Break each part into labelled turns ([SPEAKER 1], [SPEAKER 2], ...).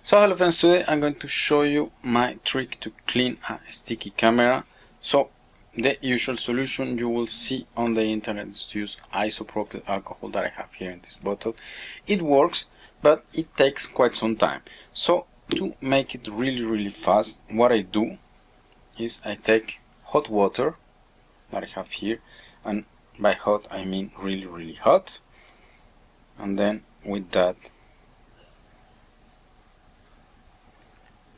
[SPEAKER 1] So hello friends, today I'm going to show you my trick to clean a sticky camera. So the usual solution you will see on the internet is to use isopropyl alcohol that I have here in this bottle. It works, but it takes quite some time. So to make it really fast, what I do is I take hot water that I have here, and by hot I mean really hot, and then with that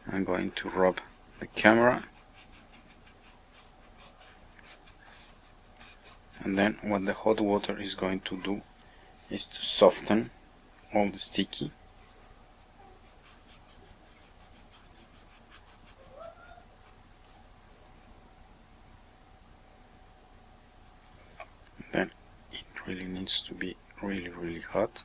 [SPEAKER 1] I'm going to rub the camera, and then what the hot water is going to do is to soften all the sticky. Then it really needs to be really hot.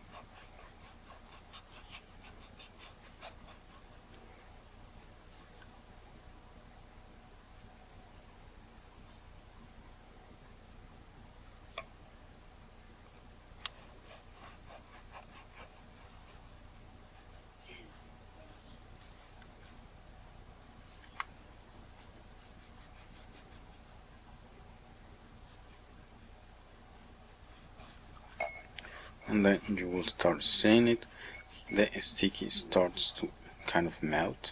[SPEAKER 1] And then you will start seeing it, the sticky starts to kind of melt,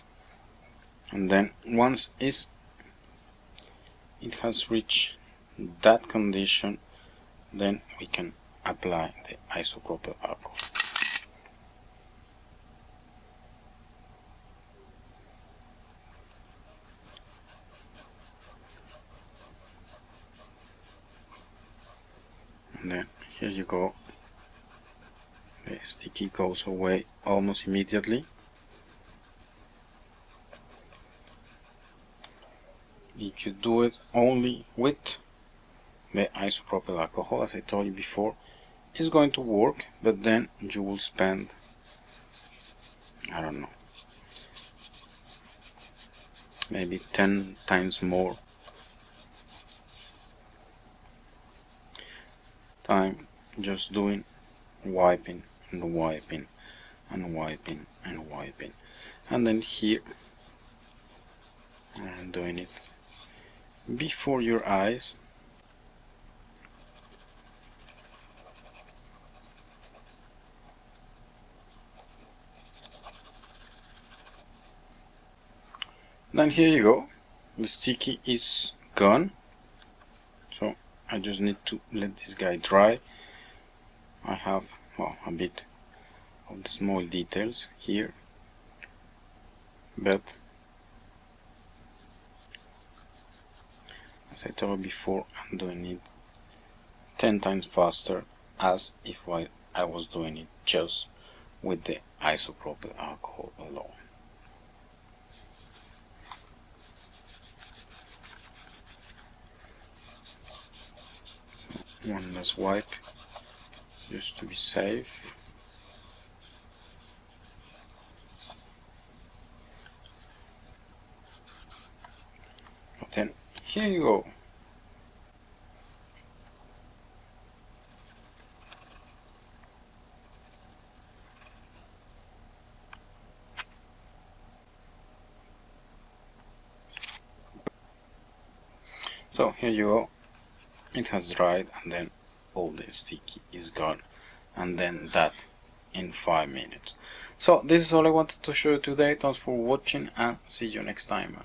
[SPEAKER 1] and then once it has reached that condition, then we can apply the isopropyl alcohol. And then here you go. The sticky goes away almost immediately. If you do it only with the isopropyl alcohol, as I told you before, it's going to work, but then you will spend, I don't know, maybe 10 times more time just doing wiping and wiping and wiping and wiping, and then here I'm doing it before your eyes. Then here you go, the sticky is gone, so I just need to let this guy dry. I have, well, a bit of the small details here, but as I told before, I'm doing it 10 times faster as if I was doing it just with the isopropyl alcohol alone. One last wipe, just to be safe. But then here you go. So here you go. It has dried, and then all the sticky is gone, and then that in 5 minutes. So this is all I wanted to show you today. Thanks for watching, and see you next time.